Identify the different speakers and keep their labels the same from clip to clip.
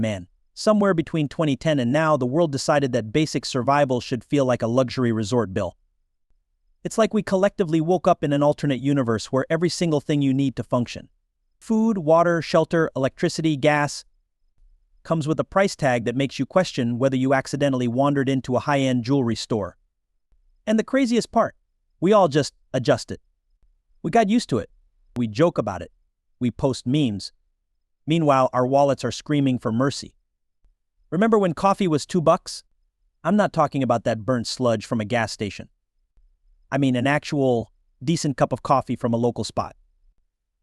Speaker 1: Man, somewhere between 2010 and now, the world decided that basic survival should feel like a luxury resort bill. It's like we collectively woke up in an alternate universe where every single thing you need to function, food, water, shelter, electricity, gas, comes with a price tag that makes you question whether you accidentally wandered into a high-end jewelry store. And the craziest part, we all just adjust it. We got used to it. We joke about it. We post memes. Meanwhile, our wallets are screaming for mercy. Remember when coffee was $2? I'm not talking about that burnt sludge from a gas station. I mean an actual, decent cup of coffee from a local spot.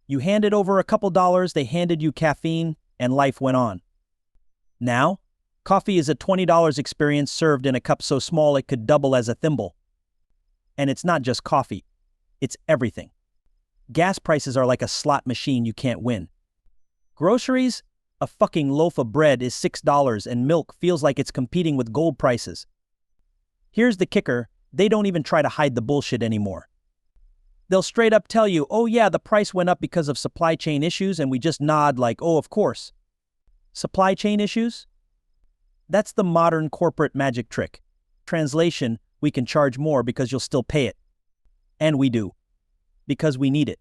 Speaker 1: You handed over a couple dollars, they handed you caffeine, and life went on. Now, coffee is a $20 experience served in a cup so small it could double as a thimble. And it's not just coffee, it's everything. Gas prices are like a slot machine you can't win. Groceries? A fucking loaf of bread is $6 and milk feels like it's competing with gold prices. Here's the kicker, they don't even try to hide the bullshit anymore. They'll straight up tell you, oh yeah, the price went up because of supply chain issues, and we just nod like, oh, of course. Supply chain issues? That's the modern corporate magic trick. Translation, we can charge more because you'll still pay it. And we do. Because we need it.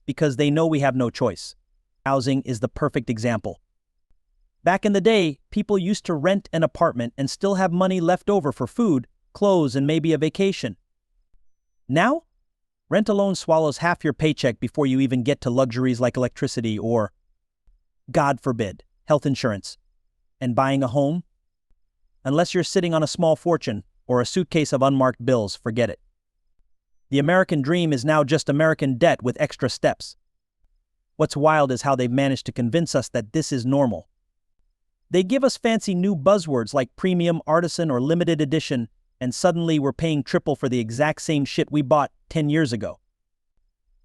Speaker 1: Because they know we have no choice. Housing is the perfect example. Back in the day, people used to rent an apartment and still have money left over for food, clothes, and maybe a vacation. Now, rent alone swallows half your paycheck before you even get to luxuries like electricity or, God forbid, health insurance. And buying a home? Unless you're sitting on a small fortune or a suitcase of unmarked bills, forget it. The American dream is now just American debt with extra steps. What's wild is how they've managed to convince us that this is normal. They give us fancy new buzzwords like premium, artisan, or limited edition, and suddenly we're paying triple for the exact same shit we bought 10 years ago.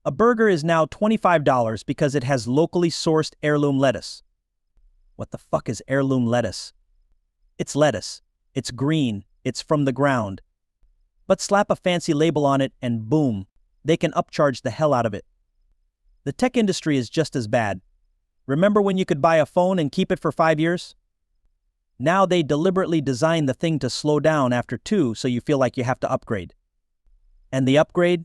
Speaker 1: A burger is now $25 because it has locally sourced heirloom lettuce. What the fuck is heirloom lettuce? It's lettuce. It's green. It's from the ground. But slap a fancy label on it and boom, they can upcharge the hell out of it. The tech industry is just as bad. Remember when you could buy a phone and keep it for 5 years? Now they deliberately design the thing to slow down after 2 so you feel like you have to upgrade. And the upgrade?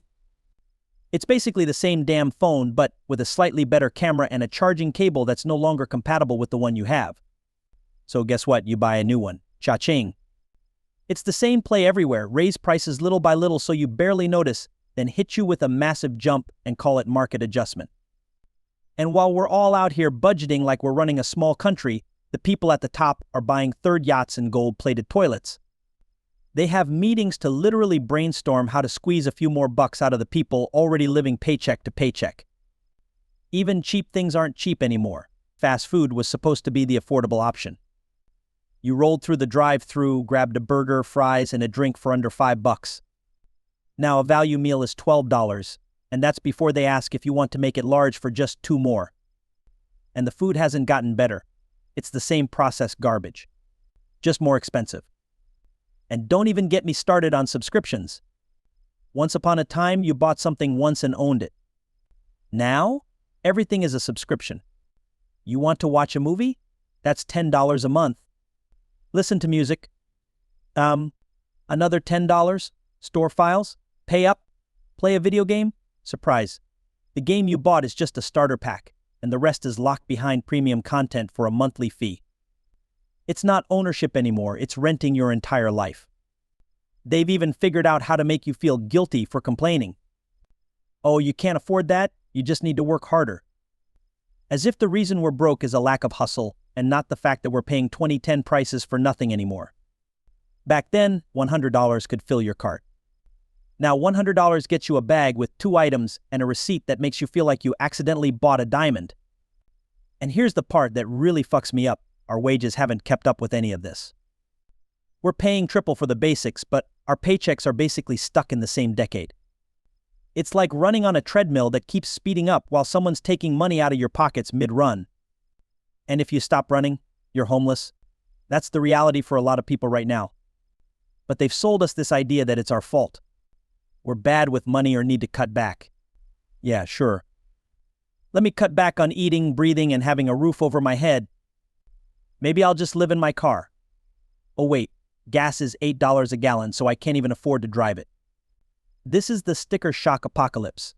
Speaker 1: It's basically the same damn phone but with a slightly better camera and a charging cable that's no longer compatible with the one you have. So guess what? You buy a new one. Cha-ching. It's the same play everywhere. Raise prices little by little so you barely notice, then hit you with a massive jump and call it market adjustment. And while we're all out here budgeting like we're running a small country, the people at the top are buying third yachts and gold-plated toilets. They have meetings to literally brainstorm how to squeeze a few more bucks out of the people already living paycheck to paycheck. Even cheap things aren't cheap anymore. Fast food was supposed to be the affordable option. You rolled through the drive-thru, grabbed a burger, fries, and a drink for under $5. Now a value meal is $12, and that's before they ask if you want to make it large for just 2 more. And the food hasn't gotten better. It's the same processed garbage. Just more expensive. And don't even get me started on subscriptions. Once upon a time, you bought something once and owned it. Now, everything is a subscription. You want to watch a movie? That's $10 a month. Listen to music. Another $10? Store files? Pay up? Play a video game? Surprise. The game you bought is just a starter pack, and the rest is locked behind premium content for a monthly fee. It's not ownership anymore, it's renting your entire life. They've even figured out how to make you feel guilty for complaining. Oh, you can't afford that? You just need to work harder. As if the reason we're broke is a lack of hustle, and not the fact that we're paying 2010 prices for nothing anymore. Back then, $100 could fill your cart. Now $100 gets you a bag with 2 items and a receipt that makes you feel like you accidentally bought a diamond. And here's the part that really fucks me up. Our wages haven't kept up with any of this. We're paying triple for the basics, but our paychecks are basically stuck in the same decade. It's like running on a treadmill that keeps speeding up while someone's taking money out of your pockets mid-run. And if you stop running, you're homeless. That's the reality for a lot of people right now. But they've sold us this idea that it's our fault. We're bad with money or need to cut back. Yeah, sure. Let me cut back on eating, breathing, and having a roof over my head. Maybe I'll just live in my car. Oh wait, gas is $8 a gallon, so I can't even afford to drive it. This is the sticker shock apocalypse.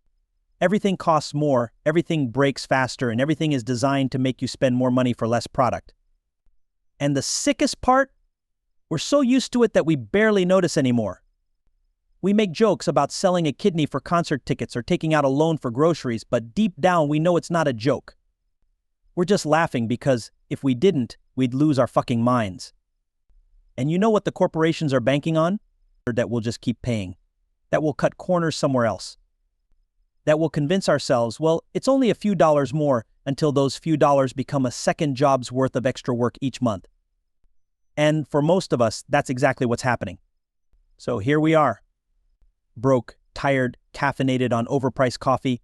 Speaker 1: Everything costs more, everything breaks faster, and everything is designed to make you spend more money for less product. And the sickest part? We're so used to it that we barely notice anymore. We make jokes about selling a kidney for concert tickets or taking out a loan for groceries, but deep down we know it's not a joke. We're just laughing because if we didn't, we'd lose our fucking minds. And you know what the corporations are banking on? That we'll just keep paying. That we'll cut corners somewhere else. That we'll convince ourselves, well, it's only a few dollars more, until those few dollars become a second job's worth of extra work each month. And for most of us, that's exactly what's happening. So here we are. Broke, tired, caffeinated on overpriced coffee,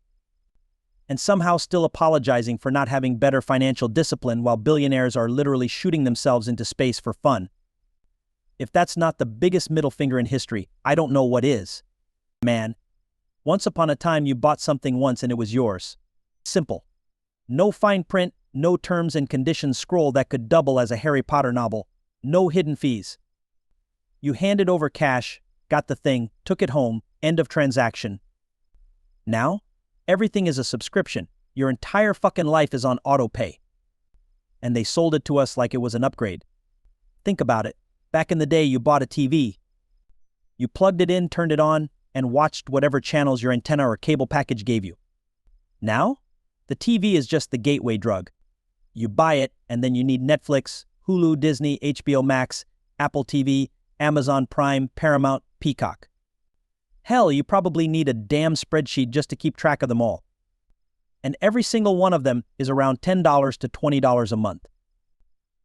Speaker 1: and somehow still apologizing for not having better financial discipline while billionaires are literally shooting themselves into space for fun. If that's not the biggest middle finger in history, I don't know what is. Man, once upon a time you bought something once and it was yours. Simple. No fine print, no terms and conditions scroll that could double as a Harry Potter novel. No hidden fees. You handed over cash, got the thing, took it home, end of transaction. Now, everything is a subscription. Your entire fucking life is on auto pay. And they sold it to us like it was an upgrade. Think about it. Back in the day, you bought a TV. You plugged it in, turned it on, and watched whatever channels your antenna or cable package gave you. Now, the TV is just the gateway drug. You buy it, and then you need Netflix, Hulu, Disney, HBO Max, Apple TV, Amazon Prime, Paramount, Peacock. Hell, you probably need a damn spreadsheet just to keep track of them all. And every single one of them is around $10 to $20 a month.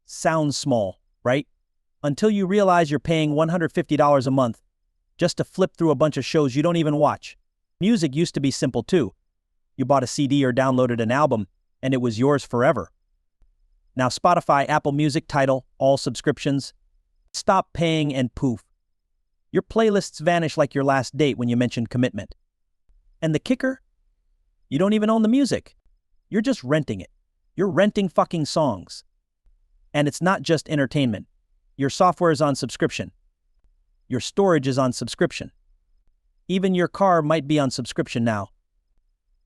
Speaker 1: Sounds small, right? Until you realize you're paying $150 a month just to flip through a bunch of shows you don't even watch. Music used to be simple too. You bought a CD or downloaded an album, and it was yours forever. Now Spotify, Apple Music, Tidal, all subscriptions. Stop paying and poof. Your playlists vanish like your last date when you mention commitment. And the kicker? You don't even own the music. You're just renting it. You're renting fucking songs. And it's not just entertainment. Your software is on subscription. Your storage is on subscription. Even your car might be on subscription now.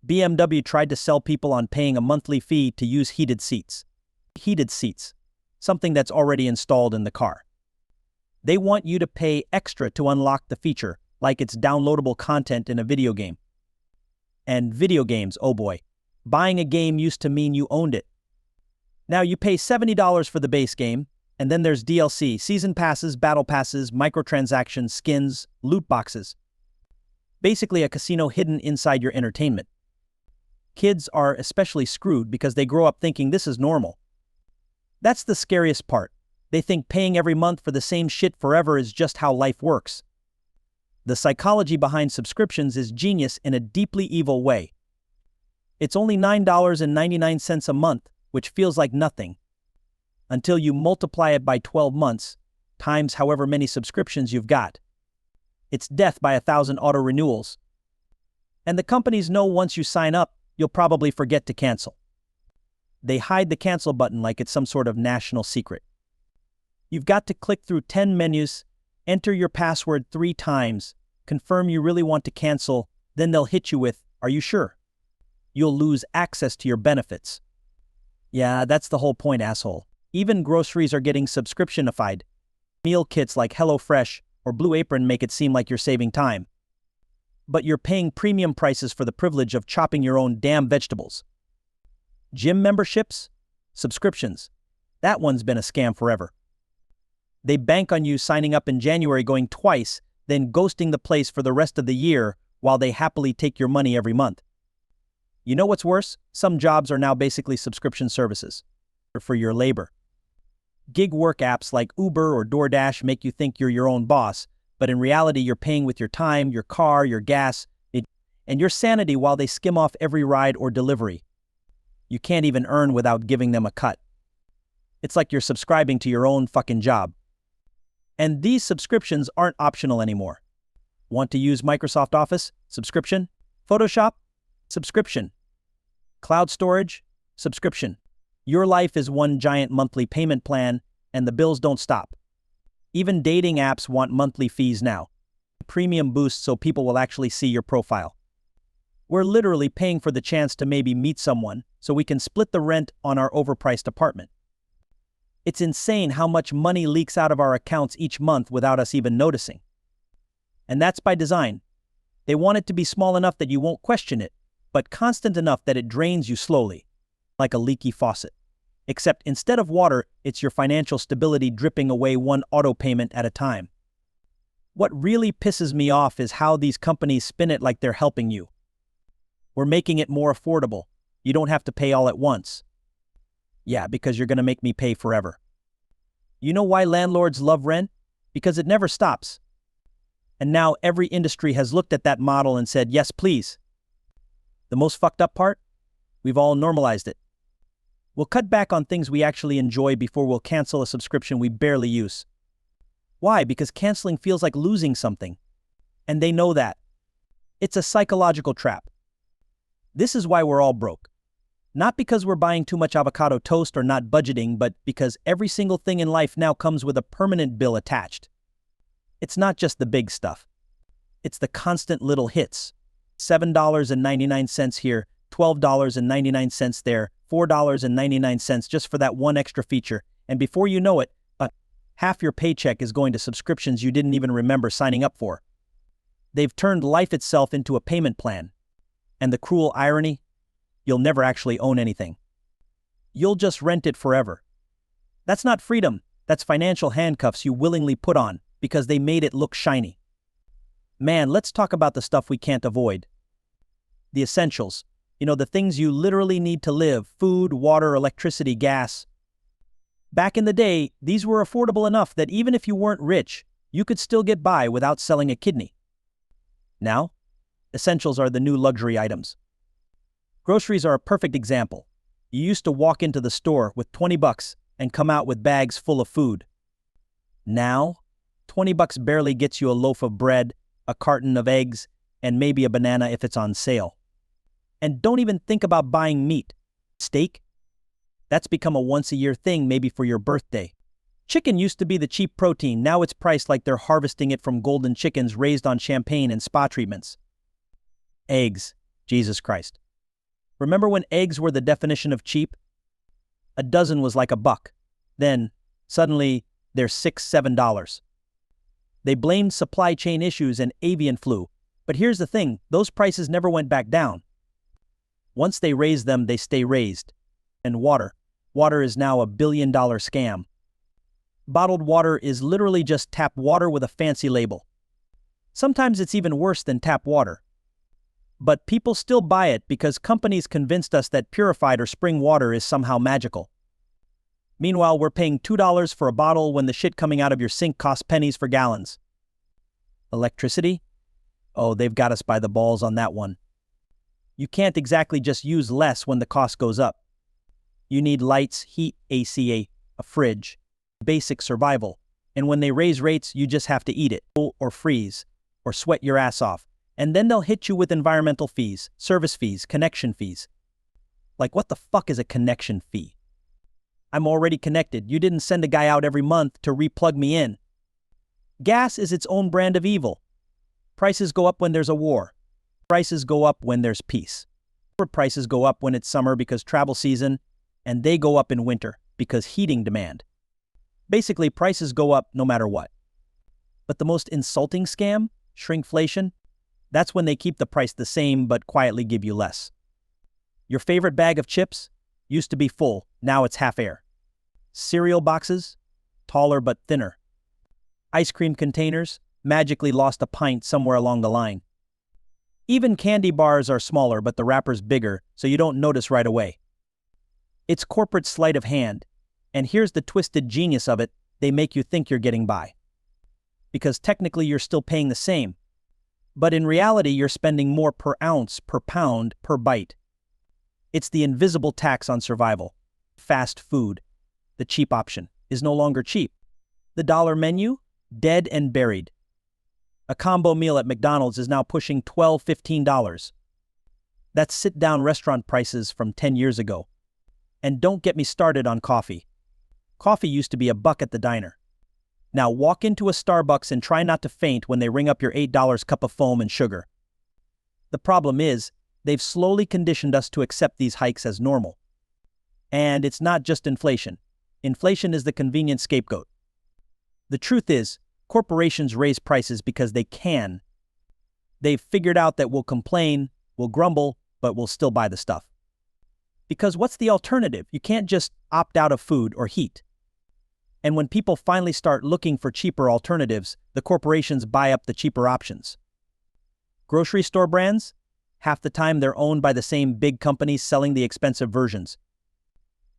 Speaker 1: BMW tried to sell people on paying a monthly fee to use heated seats. Heated seats, something that's already installed in the car. They want you to pay extra to unlock the feature, like it's downloadable content in a video game. And video games, oh boy. Buying a game used to mean you owned it. Now you pay $70 for the base game, and then there's DLC, season passes, battle passes, microtransactions, skins, loot boxes. Basically a casino hidden inside your entertainment. Kids are especially screwed because they grow up thinking this is normal. That's the scariest part. They think paying every month for the same shit forever is just how life works. The psychology behind subscriptions is genius in a deeply evil way. It's only $9.99 a month, which feels like nothing. Until you multiply it by 12 months, times however many subscriptions you've got. It's death by 1,000 auto-renewals. And the companies know once you sign up, you'll probably forget to cancel. They hide the cancel button like it's some sort of national secret. You've got to click through 10 menus, enter your password 3 times, confirm you really want to cancel, then they'll hit you with, "Are you sure?" You'll lose access to your benefits. Yeah, that's the whole point, asshole. Even groceries are getting subscriptionified. Meal kits like HelloFresh or Blue Apron make it seem like you're saving time. But you're paying premium prices for the privilege of chopping your own damn vegetables. Gym memberships? Subscriptions. That one's been a scam forever. They bank on you signing up in January going twice, then ghosting the place for the rest of the year while they happily take your money every month. You know what's worse? Some jobs are now basically subscription services for your labor. Gig work apps like Uber or DoorDash make you think you're your own boss, but in reality you're paying with your time, your car, your gas, and your sanity while they skim off every ride or delivery. You can't even earn without giving them a cut. It's like you're subscribing to your own fucking job. And these subscriptions aren't optional anymore. Want to use Microsoft Office? Subscription. Photoshop? Subscription. Cloud storage? Subscription. Your life is one giant monthly payment plan, and the bills don't stop. Even dating apps want monthly fees now. Premium boosts so people will actually see your profile. We're literally paying for the chance to maybe meet someone so we can split the rent on our overpriced apartment. It's insane how much money leaks out of our accounts each month without us even noticing. And that's by design. They want it to be small enough that you won't question it, but constant enough that it drains you slowly, like a leaky faucet. Except instead of water, it's your financial stability dripping away one auto payment at a time. What really pisses me off is how these companies spin it like they're helping you. We're making it more affordable. You don't have to pay all at once. Yeah, because you're going to make me pay forever. You know why landlords love rent? Because it never stops. And now every industry has looked at that model and said, yes, please. The most fucked up part? We've all normalized it. We'll cut back on things we actually enjoy before we'll cancel a subscription we barely use. Why? Because canceling feels like losing something. And they know that. It's a psychological trap. This is why we're all broke. Not because we're buying too much avocado toast or not budgeting, but because every single thing in life now comes with a permanent bill attached. It's not just the big stuff. It's the constant little hits. $7.99 here, $12.99 there, $4.99 just for that one extra feature, and before you know it, half your paycheck is going to subscriptions you didn't even remember signing up for. They've turned life itself into a payment plan. And the cruel irony? You'll never actually own anything. You'll just rent it forever. That's not freedom, that's financial handcuffs you willingly put on because they made it look shiny. Man, let's talk about the stuff we can't avoid. The essentials. The things you literally need to live: food, water, electricity, gas. Back in the day, these were affordable enough that even if you weren't rich, you could still get by without selling a kidney. Now, essentials are the new luxury items. Groceries are a perfect example. You used to walk into the store with $20 and come out with bags full of food. Now, $20 barely gets you a loaf of bread, a carton of eggs, and maybe a banana if it's on sale. And don't even think about buying meat. Steak? That's become a once-a-year thing, maybe for your birthday. Chicken used to be the cheap protein, now it's priced like they're harvesting it from golden chickens raised on champagne and spa treatments. Eggs. Jesus Christ. Remember when eggs were the definition of cheap? A dozen was like $1. Then, suddenly, they're $6, $7. They blamed supply chain issues and avian flu, but here's the thing, those prices never went back down. Once they raise them, they stay raised. And water. Water is now a $1 billion scam. Bottled water is literally just tap water with a fancy label. Sometimes it's even worse than tap water. But people still buy it because companies convinced us that purified or spring water is somehow magical. Meanwhile, we're paying $2 for a bottle when the shit coming out of your sink costs pennies for gallons. Electricity? Oh, they've got us by the balls on that one. You can't exactly just use less when the cost goes up. You need lights, heat, AC, a fridge, basic survival. And when they raise rates, you just have to eat it, or freeze, or sweat your ass off. And then they'll hit you with environmental fees, service fees, connection fees. Like, what the fuck is a connection fee? I'm already connected. You didn't send a guy out every month to replug me in. Gas is its own brand of evil. Prices go up when there's a war. Prices go up when there's peace. Prices go up when it's summer because travel season, and they go up in winter because heating demand. Basically, prices go up no matter what. But the most insulting scam, shrinkflation, that's when they keep the price the same but quietly give you less. Your favorite bag of chips used to be full, now it's half air. Cereal boxes, taller but thinner. Ice cream containers magically lost a pint somewhere along the line. Even candy bars are smaller but the wrapper's bigger, so you don't notice right away. It's corporate sleight of hand, and here's the twisted genius of it, they make you think you're getting by. Because technically you're still paying the same. But in reality you're spending more per ounce, per pound, per bite. It's the invisible tax on survival. Fast food, the cheap option, is no longer cheap. The dollar menu? Dead and buried. A combo meal at McDonald's is now pushing $12, $15. That's sit-down restaurant prices from 10 years ago. And don't get me started on coffee. Coffee used to be $1 at the diner. Now walk into a Starbucks and try not to faint when they ring up your $8 cup of foam and sugar. The problem is, they've slowly conditioned us to accept these hikes as normal. And it's not just inflation. Inflation is the convenient scapegoat. The truth is, corporations raise prices because they can. They've figured out that we'll complain, we'll grumble, but we'll still buy the stuff. Because what's the alternative? You can't just opt out of food or heat. And when people finally start looking for cheaper alternatives, the corporations buy up the cheaper options. Grocery store brands? Half the time they're owned by the same big companies selling the expensive versions.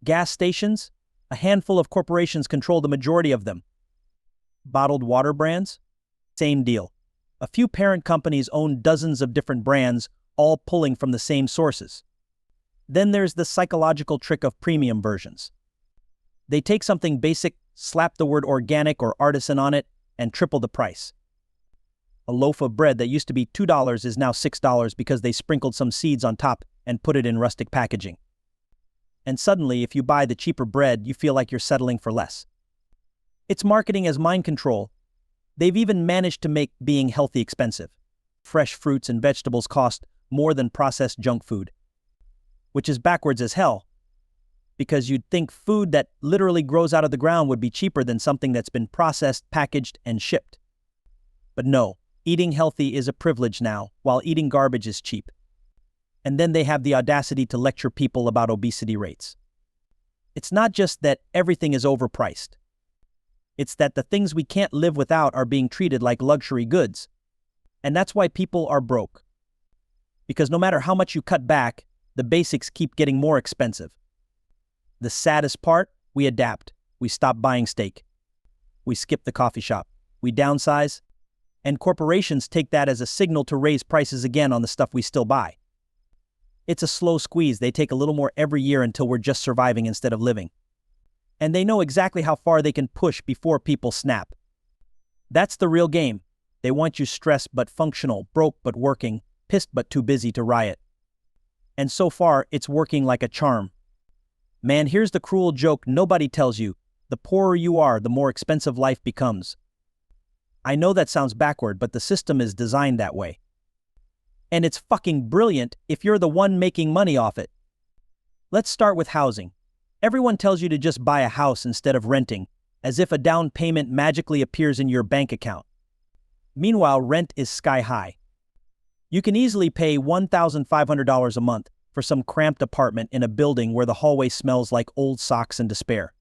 Speaker 1: Gas stations? A handful of corporations control the majority of them. Bottled water brands? Same deal. A few parent companies own dozens of different brands, all pulling from the same sources. Then there's the psychological trick of premium versions. They take something basic, slap the word organic or artisan on it, and triple the price. A loaf of bread that used to be $2 is now $6 because they sprinkled some seeds on top and put it in rustic packaging. And suddenly, if you buy the cheaper bread, you feel like you're settling for less. It's marketing as mind control. They've even managed to make being healthy expensive. Fresh fruits and vegetables cost more than processed junk food. Which is backwards as hell. Because you'd think food that literally grows out of the ground would be cheaper than something that's been processed, packaged, and shipped. But no, eating healthy is a privilege now, while eating garbage is cheap. And then they have the audacity to lecture people about obesity rates. It's not just that everything is overpriced. It's that the things we can't live without are being treated like luxury goods. And that's why people are broke. Because no matter how much you cut back, the basics keep getting more expensive. The saddest part, we adapt. We stop buying steak. We skip the coffee shop. We downsize. And corporations take that as a signal to raise prices again on the stuff we still buy. It's a slow squeeze. They take a little more every year until we're just surviving instead of living. And they know exactly how far they can push before people snap. That's the real game. They want you stressed but functional, broke but working, pissed but too busy to riot. And so far, it's working like a charm. Man, here's the cruel joke nobody tells you. The poorer you are, the more expensive life becomes. I know that sounds backward, but the system is designed that way. And it's fucking brilliant if you're the one making money off it. Let's start with housing. Everyone tells you to just buy a house instead of renting, as if a down payment magically appears in your bank account. Meanwhile, rent is sky high. You can easily pay $1,500 a month for some cramped apartment in a building where the hallway smells like old socks and despair.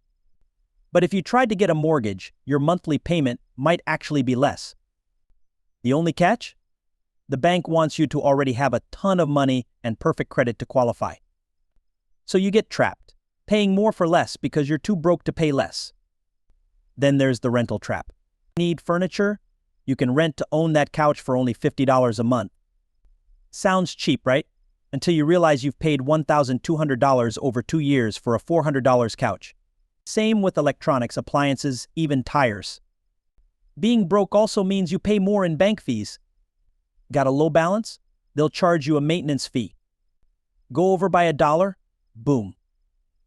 Speaker 1: But if you tried to get a mortgage, your monthly payment might actually be less. The only catch? The bank wants you to already have a ton of money and perfect credit to qualify. So you get trapped, paying more for less because you're too broke to pay less. Then there's the rental trap. Need furniture? You can rent to own that couch for only $50 a month. Sounds cheap, right? Until you realize you've paid $1,200 over 2 years for a $400 couch. Same with electronics, appliances, even tires. Being broke also means you pay more in bank fees. Got a low balance? They'll charge you a maintenance fee. Go over by $1? Boom.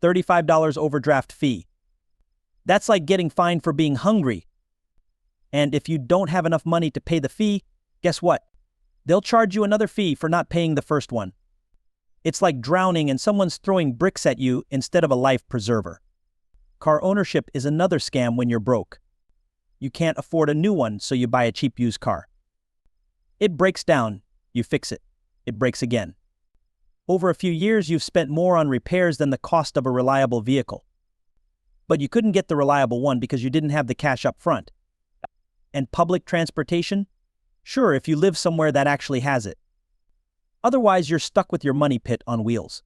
Speaker 1: $35 overdraft fee. That's like getting fined for being hungry. And if you don't have enough money to pay the fee, guess what? They'll charge you another fee for not paying the first one. It's like drowning and someone's throwing bricks at you instead of a life preserver. Car ownership is another scam when you're broke. You can't afford a new one, so you buy a cheap used car. It breaks down, you fix it. It breaks again. Over a few years, you've spent more on repairs than the cost of a reliable vehicle. But you couldn't get the reliable one because you didn't have the cash up front. And public transportation? Sure, if you live somewhere that actually has it. Otherwise, you're stuck with your money pit on wheels.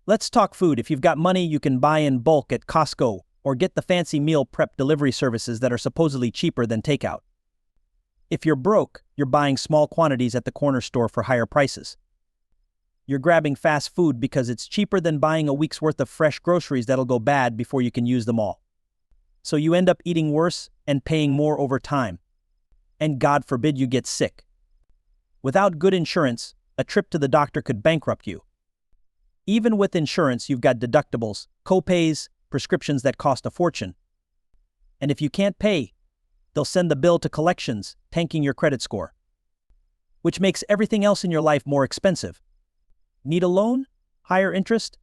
Speaker 1: Let's talk food. If you've got money, you can buy in bulk at Costco or get the fancy meal prep delivery services that are supposedly cheaper than takeout. If you're broke, you're buying small quantities at the corner store for higher prices. You're grabbing fast food because it's cheaper than buying a week's worth of fresh groceries that'll go bad before you can use them all. So you end up eating worse and paying more over time. And God forbid you get sick. Without good insurance, a trip to the doctor could bankrupt you. Even with insurance, you've got deductibles, co-pays, prescriptions that cost a fortune. And if you can't pay, they'll send the bill to collections, tanking your credit score. Which makes everything else in your life more expensive. Need a loan? Higher interest?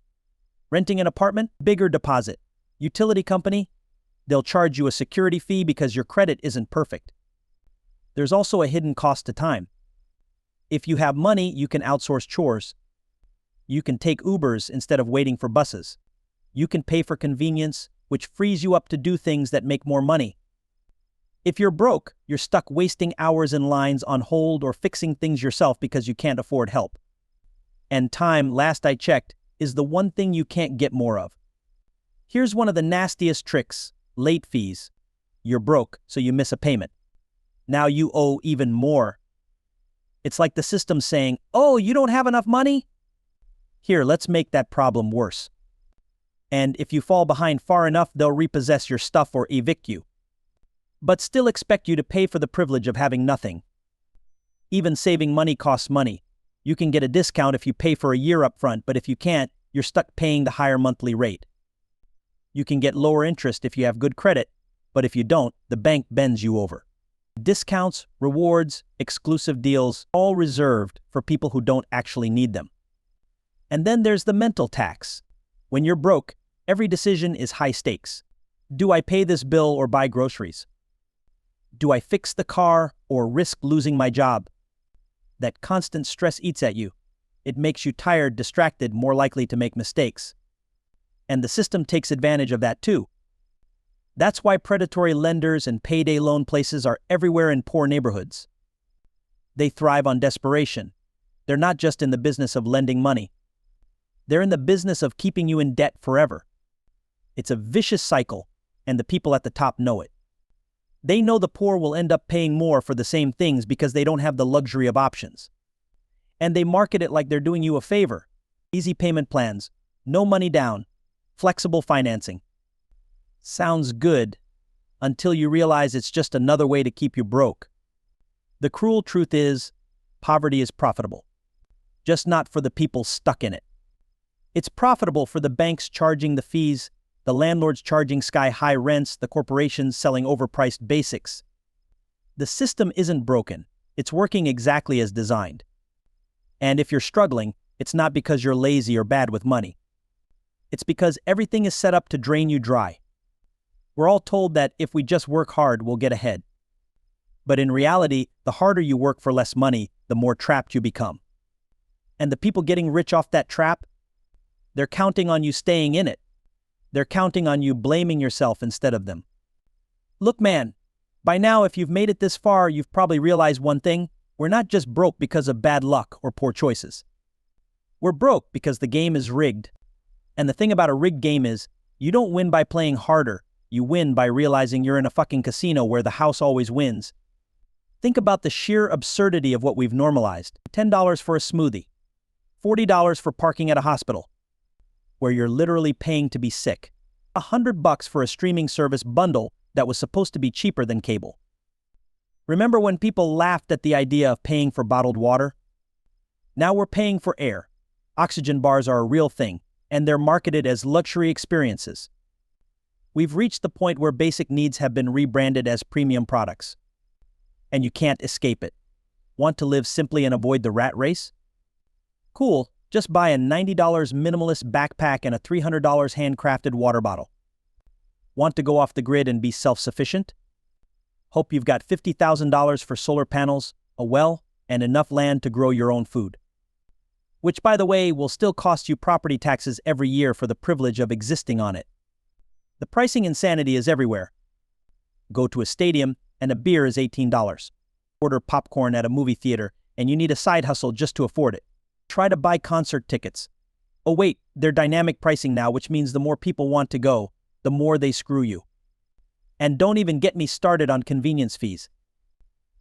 Speaker 1: Renting an apartment? Bigger deposit. Utility company? They'll charge you a security fee because your credit isn't perfect. There's also a hidden cost to time. If you have money, you can outsource chores. You can take Ubers instead of waiting for buses. You can pay for convenience, which frees you up to do things that make more money. If you're broke, you're stuck wasting hours in lines on hold or fixing things yourself because you can't afford help. And time, last I checked, is the one thing you can't get more of. Here's one of the nastiest tricks: late fees. You're broke, so you miss a payment. Now you owe even more. It's like the system saying, "Oh, you don't have enough money? Here, let's make that problem worse." And if you fall behind far enough, they'll repossess your stuff or evict you. But still expect you to pay for the privilege of having nothing. Even saving money costs money. You can get a discount if you pay for a year up front, but if you can't, you're stuck paying the higher monthly rate. You can get lower interest if you have good credit, but if you don't, the bank bends you over. Discounts, rewards, exclusive deals, all reserved for people who don't actually need them. And then there's the mental tax. When you're broke, every decision is high stakes. Do I pay this bill or buy groceries? Do I fix the car or risk losing my job? That constant stress eats at you. It makes you tired, distracted, more likely to make mistakes. And the system takes advantage of that too. That's why predatory lenders and payday loan places are everywhere in poor neighborhoods. They thrive on desperation. They're not just in the business of lending money. They're in the business of keeping you in debt forever. It's a vicious cycle, and the people at the top know it. They know the poor will end up paying more for the same things because they don't have the luxury of options. And they market it like they're doing you a favor. Easy payment plans, no money down, flexible financing. Sounds good, until you realize it's just another way to keep you broke. The cruel truth is, poverty is profitable. Just not for the people stuck in it. It's profitable for the banks charging the fees, the landlords charging sky-high rents, the corporations selling overpriced basics. The system isn't broken. It's working exactly as designed. And if you're struggling, it's not because you're lazy or bad with money. It's because everything is set up to drain you dry. We're all told that if we just work hard, we'll get ahead. But in reality, the harder you work for less money, the more trapped you become. And the people getting rich off that trap, they're counting on you staying in it. They're counting on you blaming yourself instead of them. Look, man, by now, if you've made it this far, you've probably realized one thing. We're not just broke because of bad luck or poor choices. We're broke because the game is rigged. And the thing about a rigged game is, you don't win by playing harder. You win by realizing you're in a fucking casino where the house always wins. Think about the sheer absurdity of what we've normalized. $10 for a smoothie. $40 for parking at a hospital, where you're literally paying to be sick. $100 for a streaming service bundle that was supposed to be cheaper than cable. Remember when people laughed at the idea of paying for bottled water? Now we're paying for air. Oxygen bars are a real thing, and they're marketed as luxury experiences. We've reached the point where basic needs have been rebranded as premium products. And you can't escape it. Want to live simply and avoid the rat race? Cool, just buy a $90 minimalist backpack and a $300 handcrafted water bottle. Want to go off the grid and be self-sufficient? Hope you've got $50,000 for solar panels, a well, and enough land to grow your own food. Which, by the way, will still cost you property taxes every year for the privilege of existing on it. The pricing insanity is everywhere. Go to a stadium and a beer is $18. Order popcorn at a movie theater and you need a side hustle just to afford it. Try to buy concert tickets. Oh wait, they're dynamic pricing now, which means the more people want to go, the more they screw you. And don't even get me started on convenience fees.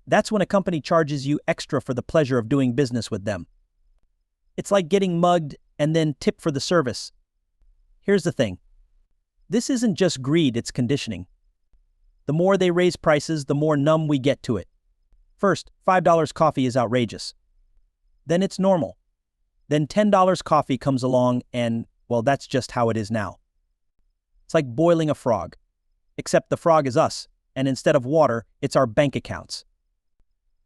Speaker 1: That's when a company charges you extra for the pleasure of doing business with them. It's like getting mugged and then tip for the service. Here's the thing. This isn't just greed, it's conditioning. The more they raise prices, the more numb we get to it. First, $5 coffee is outrageous. Then it's normal. Then $10 coffee comes along and, well, that's just how it is now. It's like boiling a frog. Except the frog is us, and instead of water, it's our bank accounts.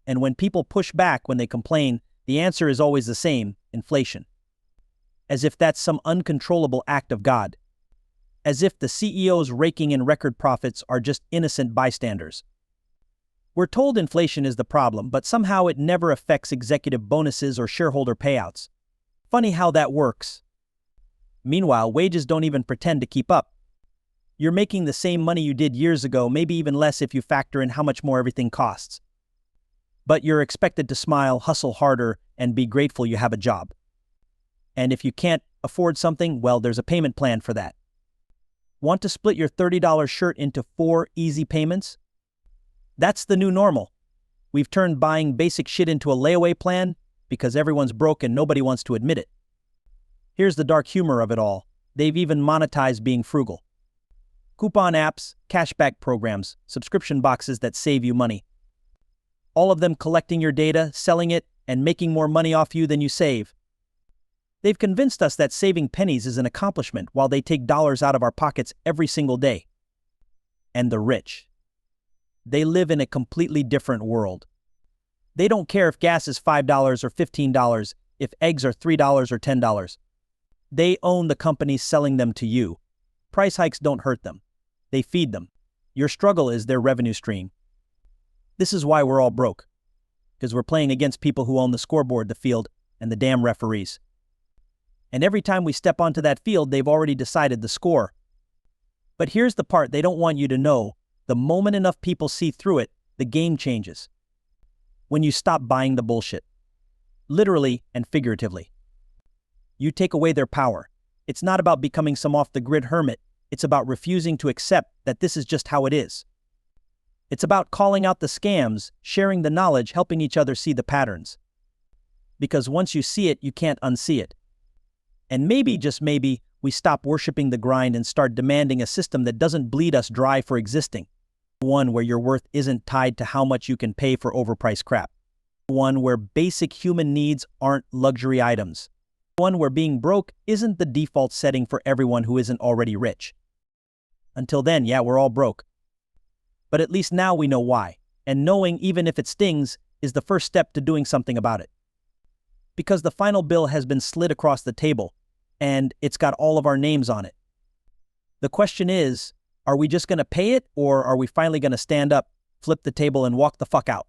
Speaker 1: And when people push back when they complain, the answer is always the same: inflation. As if that's some uncontrollable act of God. As if the CEOs raking in record profits are just innocent bystanders. We're told inflation is the problem, but somehow it never affects executive bonuses or shareholder payouts. Funny how that works. Meanwhile, wages don't even pretend to keep up. You're making the same money you did years ago, maybe even less if you factor in how much more everything costs. But you're expected to smile, hustle harder, and be grateful you have a job. And if you can't afford something, well, there's a payment plan for that. Want to split your $30 shirt into 4 easy payments? That's the new normal. We've turned buying basic shit into a layaway plan because everyone's broke and nobody wants to admit it. Here's the dark humor of it all. They've even monetized being frugal. Coupon apps, cashback programs, subscription boxes that save you money. All of them collecting your data, selling it, and making more money off you than you save. They've convinced us that saving pennies is an accomplishment while they take dollars out of our pockets every single day. And the rich. They live in a completely different world. They don't care if gas is $5 or $15, if eggs are $3 or $10. They own the companies selling them to you. Price hikes don't hurt them. They feed them. Your struggle is their revenue stream. This is why we're all broke. Because we're playing against people who own the scoreboard, the field, and the damn referees. And every time we step onto that field, they've already decided the score. But here's the part they don't want you to know. The moment enough people see through it, the game changes. When you stop buying the bullshit. Literally and figuratively. You take away their power. It's not about becoming some off-the-grid hermit. It's about refusing to accept that this is just how it is. It's about calling out the scams, sharing the knowledge, helping each other see the patterns. Because once you see it, you can't unsee it. And maybe, just maybe, we stop worshiping the grind and start demanding a system that doesn't bleed us dry for existing. One where your worth isn't tied to how much you can pay for overpriced crap. One where basic human needs aren't luxury items. One where being broke isn't the default setting for everyone who isn't already rich. Until then, yeah, we're all broke. But at least now we know why. And knowing, even if it stings, is the first step to doing something about it. Because the final bill has been slid across the table, and it's got all of our names on it. The question is, are we just going to pay it, or are we finally going to stand up, flip the table, and walk the fuck out?